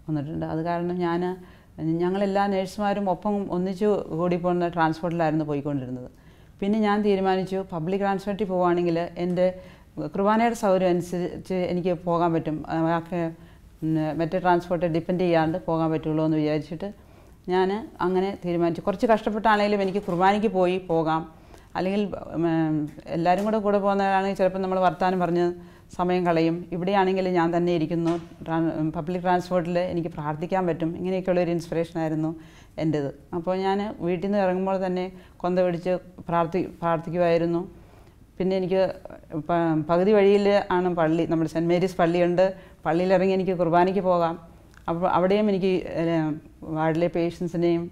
വന്നിട്ടുണ്ട്. അത് കാരണം ഞങ്ങളെല്ലാ നേഴ്സുമാരും ഒപ്പം ഒന്നിച്ചു കൂടി പോകുന്ന ട്രാൻസ്പോർട്ടിലായിരുന്നു പോയിക്കൊണ്ടിരുന്നത്. പിന്നെ ഞാൻ തീരുമാനിച്ചു, പബ്ലിക് ട്രാൻസ്പോർട്ടിൽ പോവുകയാണെങ്കിൽ എൻ്റെ കുർബാനയുടെ സൗകര്യം അനുസരിച്ച് എനിക്ക് പോകാൻ പറ്റും, മറ്റേ ട്രാൻസ്പോർട്ട് ഡിപ്പെൻഡ് ചെയ്യാണ്ട് പോകാൻ പറ്റുള്ളൂ എന്ന് വിചാരിച്ചിട്ട് ഞാൻ അങ്ങനെ തീരുമാനിച്ചു. കുറച്ച് കഷ്ടപ്പെട്ടാണെങ്കിലും എനിക്ക് കുർബാനയ്ക്ക് പോകാം. അല്ലെങ്കിൽ എല്ലാവരും കൂടെ പോകുന്നതാണെങ്കിൽ ചിലപ്പോൾ നമ്മൾ വർത്താനം പറഞ്ഞ് സമയം കളയും. ഇവിടെയാണെങ്കിൽ ഞാൻ തന്നെ ഇരിക്കുന്നു, പബ്ലിക് ട്രാൻസ്പോർട്ടിൽ എനിക്ക് പ്രാർത്ഥിക്കാൻ പറ്റും. ഇങ്ങനെയൊക്കെയുള്ളൊരു ഇൻസ്പിറേഷനായിരുന്നു എൻ്റേത്. അപ്പോൾ ഞാൻ വീട്ടിൽ നിന്ന് ഇറങ്ങുമ്പോൾ തന്നെ കൊന്ത പിടിച്ച് പ്രാർത്ഥിക്കുമായിരുന്നു. പിന്നെ എനിക്ക് പകുതി വഴിയിൽ ആണ് പള്ളി, നമ്മുടെ സെൻറ്റ് മേരീസ് പള്ളിയുണ്ട്. പള്ളിയിലിറങ്ങി എനിക്ക് കുർബാനയ്ക്ക് പോകാം. അപ്പോൾ അവിടെയും എനിക്ക് വാർഡിലെ പേഷ്യൻസിനെയും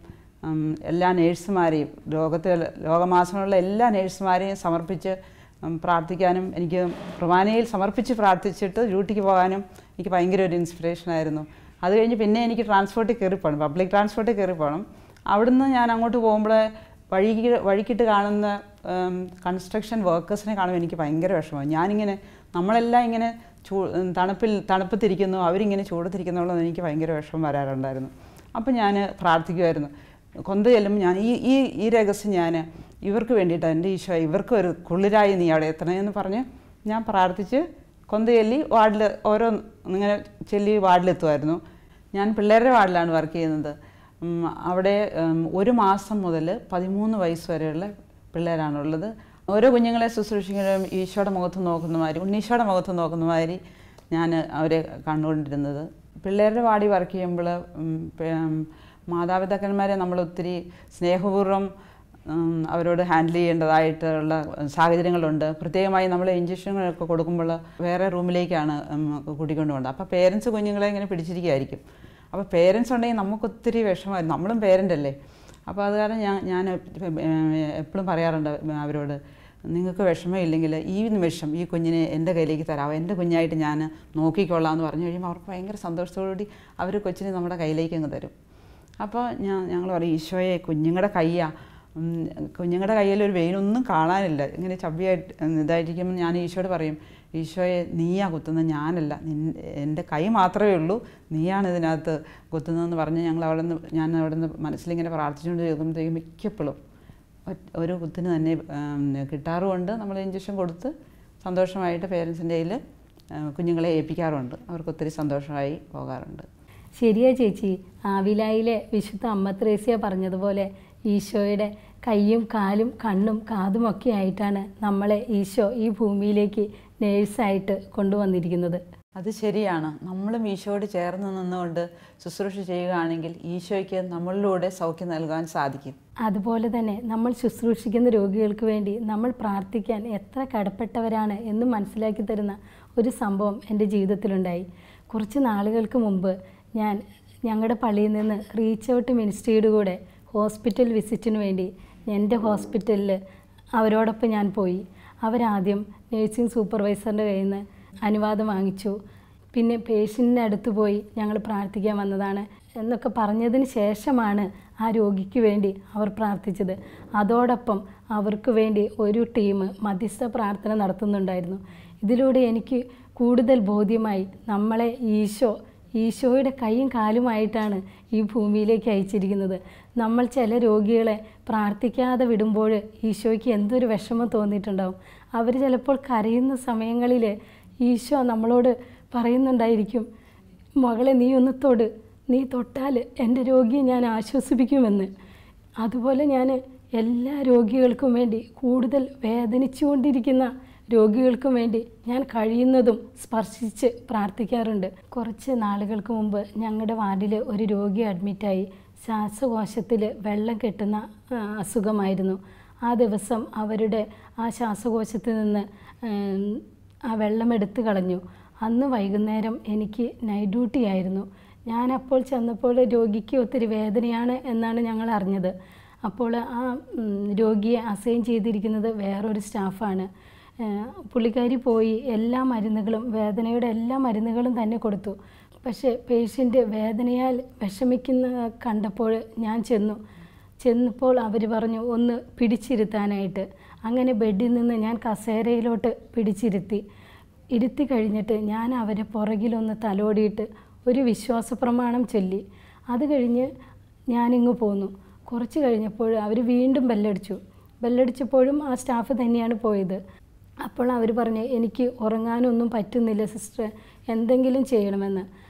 എല്ലാ നേഴ്സുമാരെയും ലോകമാസമുള്ള എല്ലാ നേഴ്സുമാരെയും സമർപ്പിച്ച് പ്രാർത്ഥിക്കാനും എനിക്ക് കുർബാനയിൽ സമർപ്പിച്ച് പ്രാർത്ഥിച്ചിട്ട് ഡ്യൂട്ടിക്ക് പോകാനും എനിക്ക് ഭയങ്കര ഒരു ഇൻസ്പിറേഷനായിരുന്നു. അത് കഴിഞ്ഞ് പിന്നെ എനിക്ക് ട്രാൻസ്പോർട്ടിൽ കയറിപ്പോകണം, പബ്ലിക് ട്രാൻസ്പോർട്ടിൽ കയറിപ്പോകണം. അവിടുന്ന് ഞാൻ അങ്ങോട്ട് പോകുമ്പോൾ വഴിക്കിട്ട് കാണുന്ന കൺസ്ട്രക്ഷൻ വർക്കേഴ്സിനെ കാണുമ്പോൾ എനിക്ക് ഭയങ്കര വിഷമം. ഞാനിങ്ങനെ നമ്മളെല്ലാം ഇങ്ങനെ തണുപ്പത്തിരിക്കുന്നു, അവരിങ്ങനെ ചൂടത്തിരിക്കുന്നുള്ളത് എനിക്ക് ഭയങ്കര വിഷമം വരാറുണ്ടായിരുന്നു. അപ്പം ഞാൻ പ്രാർത്ഥിക്കുമായിരുന്നു. കൊന്ത ചെല്ലുമ്പോൾ ഞാൻ ഈ രഹസ്യം ഞാൻ ഇവർക്ക് വേണ്ടിയിട്ടാണ്, എൻ്റെ ഈശോ ഇവർക്ക് ഒരു കുളിരായി നീ അവിടെ എത്തണമെന്ന് പറഞ്ഞ് ഞാൻ പ്രാർത്ഥിച്ച് കൊന്ത ചൊല്ലി വാർഡിൽ ഇങ്ങനെ ചൊല്ലി വാർഡിലെത്തുമായിരുന്നു. ഞാൻ പിള്ളേരുടെ വാർഡിലാണ് വർക്ക് ചെയ്യുന്നത്. അവിടെ 1 മാസം മുതൽ 13 വയസ്സ് വരെയുള്ള പിള്ളേരാണുള്ളത്. ഓരോ കുഞ്ഞുങ്ങളെ ശുശ്രൂഷിക്കുന്നതും ഈശോയുടെ മുഖത്ത് നോക്കുന്ന മാതിരി, ഉണ്ണീശോയുടെ മുഖത്ത് നോക്കുന്ന മാതിരി ഞാൻ അവരെ കണ്ടുകൊണ്ടിരുന്നത്. പിള്ളേരുടെ വാർഡിൽ വർക്ക് ചെയ്യുമ്പോൾ മാതാപിതാക്കന്മാരെ നമ്മൾ ഒത്തിരി സ്നേഹപൂർവ്വം അവരോട് ഹാൻഡിൽ ചെയ്യേണ്ടതായിട്ടുള്ള സാഹചര്യങ്ങളുണ്ട്. പ്രത്യേകമായി നമ്മൾ ഇഞ്ചക്ഷനുകളൊക്കെ കൊടുക്കുമ്പോൾ വേറെ റൂമിലേക്കാണ് കൂട്ടിക്കൊണ്ട് പോകേണ്ടത്. അപ്പോൾ പേരൻസ് കുഞ്ഞുങ്ങളെ ഇങ്ങനെ പിടിച്ചിരിക്കുകയായിരിക്കും. അപ്പോൾ പേരൻസ് ഉണ്ടെങ്കിൽ നമുക്കൊത്തിരി വിഷമമായിരുന്നു, നമ്മളും പേരൻ്റ് അല്ലേ. അപ്പോൾ അത് കാരണം ഞാൻ എപ്പോഴും പറയാറുണ്ട് അവരോട്, നിങ്ങൾക്ക് വിഷമമില്ലെങ്കിൽ ഈ നിമിഷം ഈ കുഞ്ഞിനെ എൻ്റെ കയ്യിലേക്ക് തരാമോ, എൻ്റെ കുഞ്ഞായിട്ട് ഞാൻ നോക്കിക്കൊള്ളാം എന്ന് പറഞ്ഞു കഴിയുമ്പോൾ അവർക്ക് ഭയങ്കര സന്തോഷത്തോടുകൂടി അവർ കൊച്ചിനെ നമ്മുടെ കയ്യിലേക്ക് അങ്ങ് തരും. അപ്പോൾ ഞങ്ങൾ പറയും, ഈശോയെ കുഞ്ഞുങ്ങളുടെ കയ്യിലൊരു വെയിനൊന്നും കാണാനില്ല, ഇങ്ങനെ ചബ്ബിയായിട്ട് ഇതായിരിക്കുമ്പോൾ ഞാൻ ഈശോയോട് പറയും, ഈശോയെ നീയാ കുത്തുന്നത്, ഞാനല്ല, എൻ്റെ കൈ മാത്രമേ ഉള്ളൂ, നീയാണ് ഇതിനകത്ത് കുത്തുന്നതെന്ന് പറഞ്ഞ് ഞാൻ അവിടെ നിന്ന് മനസ്സിലിങ്ങനെ പ്രാർത്ഥിച്ചുകൊണ്ട് കേൾക്കുമ്പോഴത്തേക്കും മിക്കപ്പോഴും ഒരു കുത്തിന് തന്നെ കിട്ടാറുമുണ്ട്. നമ്മൾ ഇഞ്ചക്ഷൻ കൊടുത്ത് സന്തോഷമായിട്ട് പേരൻസിൻ്റെ കയ്യിൽ കുഞ്ഞുങ്ങളെ ഏൽപ്പിക്കാറുണ്ട്. അവർക്ക് ഒത്തിരി സന്തോഷമായി പോകാറുണ്ട്. ശരിയാ ചേച്ചി, ആവിലായിലെ വിശുദ്ധ അമ്മ ത്രേസ്യ പറഞ്ഞതുപോലെ ഈശോയുടെ കൈയും കാലും കണ്ണും കാതും ഒക്കെ ആയിട്ടാണ് നമ്മളെ ഈശോ ഈ ഭൂമിയിലേക്ക് നേഴ്സായിട്ട് കൊണ്ടുവന്നിരിക്കുന്നത്. അത് ശരിയാണ്. നമ്മളും ഈശോയോട് ചേർന്ന് നിന്നുകൊണ്ട് ശുശ്രൂഷ ചെയ്യുകയാണെങ്കിൽ ഈശോയ്ക്ക് നമ്മളിലൂടെ സൗഖ്യം നൽകാൻ സാധിക്കും. അതുപോലെ തന്നെ നമ്മൾ ശുശ്രൂഷിക്കുന്ന രോഗികൾക്ക് വേണ്ടി നമ്മൾ പ്രാർത്ഥിക്കാൻ എത്ര കടപ്പെട്ടവരാണ് എന്ന് മനസ്സിലാക്കി തരുന്ന ഒരു സംഭവം എൻ്റെ ജീവിതത്തിലുണ്ടായി. കുറച്ച് നാളുകൾക്ക് മുമ്പ് ഞങ്ങളുടെ പള്ളിയിൽ നിന്ന് റീച്ച് ഔട്ട് മിനിസ്ട്രിയുടെ കൂടെ ഹോസ്പിറ്റൽ വിസിറ്റിന് വേണ്ടി എൻ്റെ ഹോസ്പിറ്റലിൽ അവരോടൊപ്പം ഞാൻ പോയി. അവരാദ്യം നേഴ്സിംഗ് സൂപ്പർവൈസറിൻ്റെ കയ്യിൽ നിന്ന് അനുവാദം വാങ്ങിച്ചു. പിന്നെ പേഷ്യൻറ്റിൻ്റെ അടുത്ത് പോയി ഞങ്ങൾ പ്രാർത്ഥിക്കാൻ വന്നതാണ് എന്നൊക്കെ പറഞ്ഞതിന് ശേഷമാണ് ആ രോഗിക്ക് വേണ്ടി അവർ പ്രാർത്ഥിച്ചത്. അതോടൊപ്പം അവർക്ക് വേണ്ടി ഒരു ടീം മധ്യസ്ഥ പ്രാർത്ഥന നടത്തുന്നുണ്ടായിരുന്നു. ഇതിലൂടെ എനിക്ക് കൂടുതൽ ബോധ്യമായി, നമ്മളെ ഈശോയുടെ കൈയും കാലുമായിട്ടാണ് ഈ ഭൂമിയിലേക്ക് അയച്ചിരിക്കുന്നത്. നമ്മൾ ചില രോഗികളെ പ്രാർത്ഥിക്കാതെ വിടുമ്പോൾ ഈശോയ്ക്ക് എന്തൊരു വിഷമം തോന്നിയിട്ടുണ്ടാവും. അവർ ചിലപ്പോൾ കരയുന്ന സമയങ്ങളിൽ ഈശോ നമ്മളോട് പറയുന്നുണ്ടായിരിക്കും, മകളെ നീ ഒന്ന് തൊട്, നീ തൊട്ടാൽ എൻ്റെ രോഗിയെ ഞാൻ ആശ്വസിപ്പിക്കുമെന്ന്. അതുപോലെ ഞാൻ എല്ലാ രോഗികൾക്കും വേണ്ടി, കൂടുതൽ വേദനിച്ചുകൊണ്ടിരിക്കുന്ന രോഗികൾക്കും വേണ്ടി ഞാൻ കഴിയുന്നതും സ്പർശിച്ച് പ്രാർത്ഥിക്കാറുണ്ട്. കുറച്ച് നാളുകൾക്ക് മുമ്പ് ഞങ്ങളുടെ വാർഡിൽ ഒരു രോഗി അഡ്മിറ്റായി. ശ്വാസകോശത്തിൽ വെള്ളം കെട്ടുന്ന അസുഖമായിരുന്നു. ആ ദിവസം അവരുടെ ആ ശ്വാസകോശത്തിൽ നിന്ന് ആ വെള്ളം എടുത്തു കളഞ്ഞു. അന്ന് വൈകുന്നേരം എനിക്ക് നൈറ്റ് ഡ്യൂട്ടി ആയിരുന്നു. ഞാനപ്പോൾ ചെന്നപ്പോൾ രോഗിക്ക് ഒത്തിരി വേദനയാണ് എന്നാണ് ഞങ്ങൾ അറിഞ്ഞത്. അപ്പോൾ ആ രോഗിയെ അസൈൻ ചെയ്തിരിക്കുന്നത് വേറൊരു സ്റ്റാഫാണ്. പുള്ളിക്കാരി പോയി എല്ലാ മരുന്നുകളും, വേദനയുടെ എല്ലാ മരുന്നുകളും തന്നെ കൊടുത്തു. പക്ഷേ പേഷ്യൻ്റ് വേദനയാൽ വിഷമിക്കുന്ന കണ്ടപ്പോൾ ഞാൻ ചെന്നപ്പോൾ അവർ പറഞ്ഞു ഒന്ന് പിടിച്ചിരുത്താനായിട്ട്. അങ്ങനെ ബെഡിൽ നിന്ന് ഞാൻ കസേരയിലോട്ട് ഇരുത്തി കഴിഞ്ഞിട്ട് ഞാൻ അവരെ പുറകിലൊന്ന് തലോടിയിട്ട് ഒരു വിശ്വാസ പ്രമാണം ചൊല്ലി. അത് കഴിഞ്ഞ് ഞാനിങ്ങ് പോന്നു. കുറച്ച് കഴിഞ്ഞപ്പോൾ അവർ വീണ്ടും ബെല്ലടിച്ചപ്പോഴും ആ സ്റ്റാഫ് തന്നെയാണ് പോയത്. അപ്പോൾ അവർ പറഞ്ഞു, എനിക്ക് ഉറങ്ങാനൊന്നും പറ്റുന്നില്ല സിസ്റ്റർ, എന്തെങ്കിലും ചെയ്യണമെന്ന്.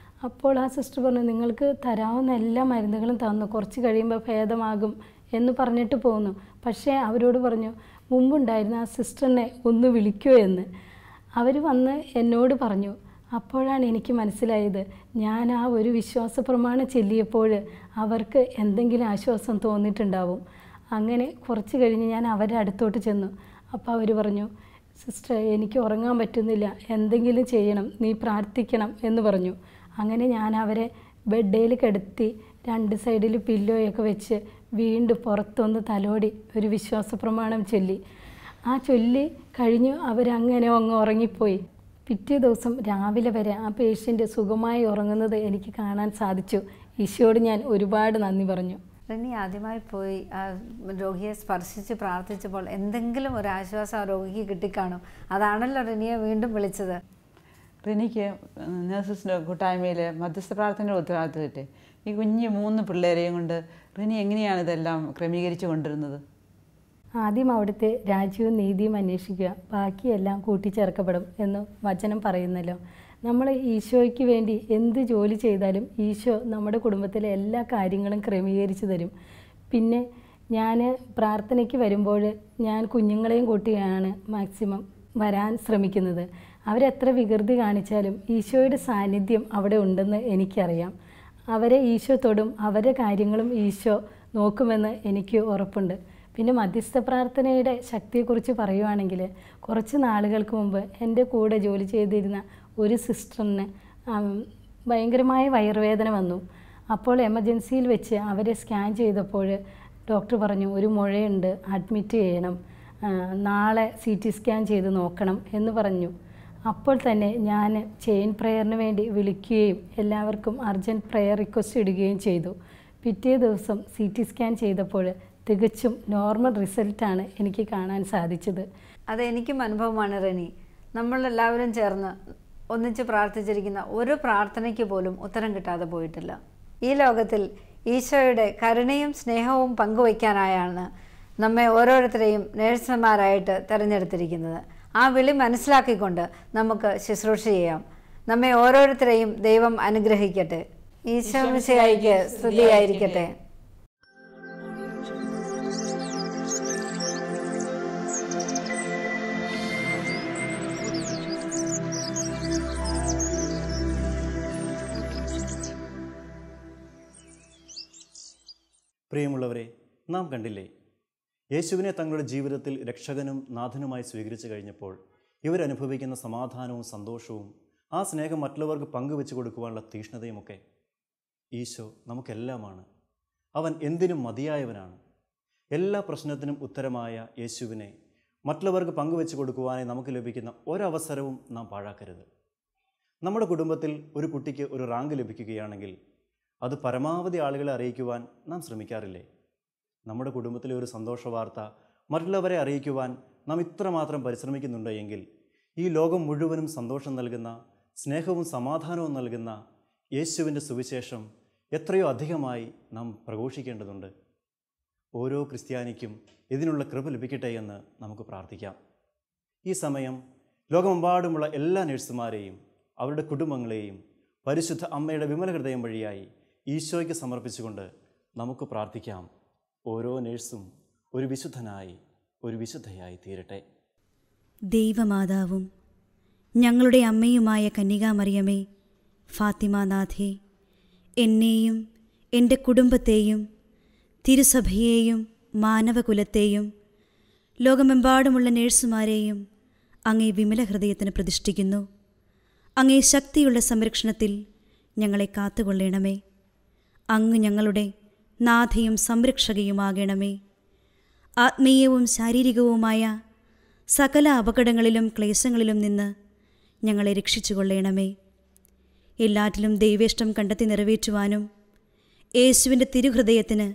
അപ്പോൾ ആ സിസ്റ്റർ പറഞ്ഞു, നിങ്ങൾക്ക് തരാവുന്ന എല്ലാ മരുന്നുകളും തന്നു, കുറച്ച് കഴിയുമ്പോൾ ഭേദമാകും എന്ന് പറഞ്ഞിട്ട് പോന്നു. പക്ഷേ അവരോട് പറഞ്ഞു, മുമ്പുണ്ടായിരുന്ന ആ സിസ്റ്ററിനെ ഒന്ന് വിളിക്കൂ എന്ന്. അവർ വന്ന് എന്നോട് പറഞ്ഞു. അപ്പോഴാണ് എനിക്ക് മനസ്സിലായത്, ഞാൻ ആ ഒരു വിശ്വാസ പ്രമാണം ചൊല്ലിയപ്പോൾ അവർക്ക് എന്തെങ്കിലും ആശ്വാസം തോന്നിയിട്ടുണ്ടാവും. അങ്ങനെ കുറച്ച് കഴിഞ്ഞ് ഞാൻ അവരുടെ അടുത്തോട്ട് ചെന്നു. അപ്പോൾ അവർ പറഞ്ഞു, സിസ്റ്റർ എനിക്ക് ഉറങ്ങാൻ പറ്റുന്നില്ല, എന്തെങ്കിലും ചെയ്യണം, നീ പ്രാർത്ഥിക്കണം എന്ന് പറഞ്ഞു. അങ്ങനെ ഞാൻ അവരെ ബെഡേൽ കിടത്തി 2 സൈഡിൽ പില്ലോയൊക്കെ വെച്ച് വീണ്ടും പുറത്തൊന്ന് തലോടി ഒരു വിശ്വാസ പ്രമാണം ചൊല്ലി. ആ ചൊല്ലി കഴിഞ്ഞു അവരങ്ങനെ അങ്ങ് ഉറങ്ങിപ്പോയി. പിറ്റേ ദിവസം രാവിലെ വരെ ആ പേഷ്യൻ്റ് സുഖമായി ഉറങ്ങുന്നത് എനിക്ക് കാണാൻ സാധിച്ചു. ഈശോയോട് ഞാൻ ഒരുപാട് നന്ദി പറഞ്ഞു. റിനി ആദ്യമായി പോയി ആ രോഗിയെ സ്പർശിച്ച് പ്രാർത്ഥിച്ചപ്പോൾ എന്തെങ്കിലും ഒരു ആശ്വാസം ആ രോഗിക്ക് കിട്ടിക്കാണും. അതാണല്ലോ റിനിയെ വീണ്ടും വിളിച്ചത്. റിനിക്ക് നഴ്സസിൻ്റെ കൂട്ടായ്മയിൽ മധ്യസ്ഥ പ്രാർത്ഥനയുടെ ഉത്തരവാദിത്വം കിട്ടി. ഈ കുഞ്ഞ് 3 പിള്ളേരെയും കൊണ്ട് റിനി എങ്ങനെയാണ് ഇതെല്ലാം ക്രമീകരിച്ചു കൊണ്ടിരുന്നത്? ആദ്യം അവിടുത്തെ രാജ്യവും നീതിയും അന്വേഷിക്കുക, ബാക്കിയെല്ലാം കൂട്ടിച്ചേർക്കപ്പെടും എന്ന് വചനം പറയുന്നല്ലോ. നമ്മൾ ഈശോയ്ക്ക് വേണ്ടി എന്ത് ജോലി ചെയ്താലും ഈശോ നമ്മുടെ കുടുംബത്തിലെ എല്ലാ കാര്യങ്ങളും ക്രമീകരിച്ച് തരും. പിന്നെ ഞാൻ പ്രാർത്ഥനയ്ക്ക് വരുമ്പോൾ ഞാൻ കുഞ്ഞുങ്ങളെയും കൂട്ടിയാണ് മാക്സിമം വരാൻ ശ്രമിക്കുന്നത്. അവരെത്ര വികൃതി കാണിച്ചാലും ഈശോയുടെ സാന്നിധ്യം അവിടെ ഉണ്ടെന്ന് എനിക്കറിയാം. അവരെ ഈശോ തൊടും, അവരുടെ കാര്യങ്ങളും ഈശോ നോക്കുമെന്ന് എനിക്ക് ഉറപ്പുണ്ട്. പിന്നെ മധ്യസ്ഥ പ്രാർത്ഥനയുടെ ശക്തിയെക്കുറിച്ച് പറയുവാണെങ്കിൽ, കുറച്ച് നാളുകൾക്ക് മുമ്പ് എൻ്റെ കൂടെ ജോലി ചെയ്തിരുന്ന ഒരു സിസ്റ്ററിന് ഭയങ്കരമായ വയറുവേദന വന്നു. അപ്പോൾ എമർജൻസിയിൽ വെച്ച് അവരെ സ്കാൻ ചെയ്തപ്പോൾ ഡോക്ടർ പറഞ്ഞു, ഒരു മുഴയുണ്ട്, അഡ്മിറ്റ് ചെയ്യണം, നാളെ CT സ്കാൻ ചെയ്ത് നോക്കണം എന്ന് പറഞ്ഞു. അപ്പോൾ തന്നെ ഞാൻ ചെയിൻ പ്രെയറിന് വേണ്ടി വിളിക്കുകയും എല്ലാവർക്കും അർജൻറ്റ് പ്രെയർ റിക്വസ്റ്റ് ഇടുകയും ചെയ്തു. പിറ്റേ ദിവസം CT സ്കാൻ ചെയ്തപ്പോൾ തികച്ചും നോർമൽ റിസൾട്ടാണ് എനിക്ക് കാണാൻ സാധിച്ചത്. അത് എനിക്കും അനുഭവമാണ് റിനി. നമ്മളെല്ലാവരും ചേർന്ന് ഒന്നിച്ച് പ്രാർത്ഥിച്ചിരിക്കുന്ന ഒരു പ്രാർത്ഥനയ്ക്ക് പോലും ഉത്തരം കിട്ടാതെ പോയിട്ടില്ല. ഈ ലോകത്തിൽ ഈശോയുടെ കരുണയും സ്നേഹവും പങ്കുവയ്ക്കാനായാണ് നമ്മെ ഓരോരുത്തരെയും നേഴ്സുമാരായിട്ട് തിരഞ്ഞെടുത്തിരിക്കുന്നത്. ആ വിളി മനസ്സിലാക്കിക്കൊണ്ട് നമുക്ക് ശുശ്രൂഷ ചെയ്യാം. നമ്മെ ഓരോരുത്തരെയും ദൈവം അനുഗ്രഹിക്കട്ടെ. ഈശോ മിശിഹായ്ക്ക് സ്തുതിയായിരിക്കട്ടെ. പ്രിയമുള്ളവരെ, നാം കണ്ടില്ലേ, യേശുവിനെ തങ്ങളുടെ ജീവിതത്തിൽ രക്ഷകനും നാഥനുമായി സ്വീകരിച്ചു കഴിഞ്ഞപ്പോൾ ഇവരനുഭവിക്കുന്ന സമാധാനവും സന്തോഷവും ആ സ്നേഹം മറ്റുള്ളവർക്ക് പങ്കുവെച്ചു കൊടുക്കുവാനുള്ള തീഷ്ണതയുമൊക്കെ. ഈശോ നമുക്കെല്ലാമാണ്. അവൻ എന്തിനും മതിയായവനാണ്. എല്ലാ പ്രശ്നത്തിനും ഉത്തരമായ യേശുവിനെ മറ്റുള്ളവർക്ക് പങ്കുവെച്ചു കൊടുക്കുവാനായി നമുക്ക് ലഭിക്കുന്ന ഒരവസരവും നാം പാഴാക്കരുത്. നമ്മുടെ കുടുംബത്തിൽ ഒരു കുട്ടിക്ക് ഒരു റാങ്ക് ലഭിക്കുകയാണെങ്കിൽ അത് പരമാവധി ആളുകളെ അറിയിക്കുവാൻ നാം ശ്രമിക്കാറില്ലേ? നമ്മുടെ കുടുംബത്തിലെ ഒരു സന്തോഷ വാർത്ത മറ്റുള്ളവരെ അറിയിക്കുവാൻ നാം ഇത്രമാത്രം പരിശ്രമിക്കുന്നുണ്ട് എങ്കിൽ ഈ ലോകം മുഴുവനും സന്തോഷം നൽകുന്ന, സ്നേഹവും സമാധാനവും നൽകുന്ന യേശുവിൻ്റെ സുവിശേഷം എത്രയോ അധികമായി നാം പ്രഘോഷിക്കേണ്ടതുണ്ട്. ഓരോ ക്രിസ്ത്യാനിക്കും ഇതിനുള്ള കൃപ ലഭിക്കട്ടെ എന്ന് നമുക്ക് പ്രാർത്ഥിക്കാം. ഈ സമയം ലോകമെമ്പാടുമുള്ള എല്ലാ നഴ്സുമാരെയും അവരുടെ കുടുംബങ്ങളെയും പരിശുദ്ധ അമ്മയുടെ വിമല ഹൃദയം വഴിയായി ഈശോയ്ക്ക് സമർപ്പിച്ചുകൊണ്ട് നമുക്ക് പ്രാർത്ഥിക്കാം. ഓരോ നഴ്സും ഒരു വിശുദ്ധനായി, ഒരു വിശുദ്ധയായി തീരട്ടെ. ദൈവമാതാവും ഞങ്ങളുടെ അമ്മയുമായ കന്യകാമറിയമേ, ഫാത്തിമാനാഥേ, എന്നെയും എൻ്റെ കുടുംബത്തെയും തിരുസഭയെയും മാനവകുലത്തെയും ലോകമെമ്പാടുമുള്ള നേഴ്സുമാരെയും അങ്ങേ വിമല ഹൃദയത്തിന് പ്രതിഷ്ഠിക്കുന്നു. അങ്ങേ ശക്തിയുള്ള സംരക്ഷണത്തിൽ ഞങ്ങളെ കാത്തുകൊള്ളണമേ. അങ്ങ് ഞങ്ങളുടെ നാഥയും സംരക്ഷകയുമാകണമേ. ആത്മീയവും ശാരീരികവുമായ സകല അപകടങ്ങളിലും ക്ലേശങ്ങളിലും നിന്ന് ഞങ്ങളെ രക്ഷിച്ചുകൊള്ളണമേ. എല്ലാറ്റിലും ദൈവേഷ്ടം കണ്ടെത്തി നിറവേറ്റുവാനും യേശുവിൻ്റെ തിരുഹൃദയത്തിന്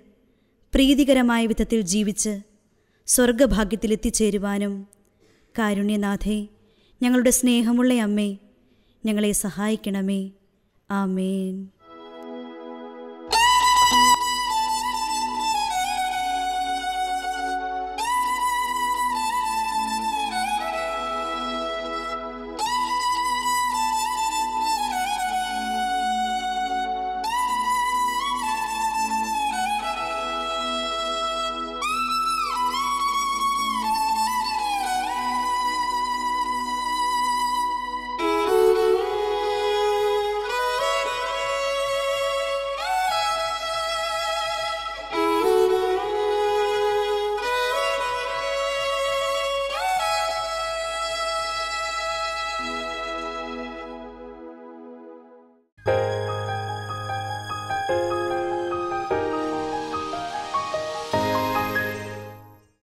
പ്രീതികരമായ വിധത്തിൽ ജീവിച്ച് സ്വർഗഭാഗ്യത്തിലെത്തിച്ചേരുവാനും കാരുണ്യനാഥേ, ഞങ്ങളുടെ സ്നേഹമുള്ള അമ്മേ, ഞങ്ങളെ സഹായിക്കണമേ. ആമേൻ.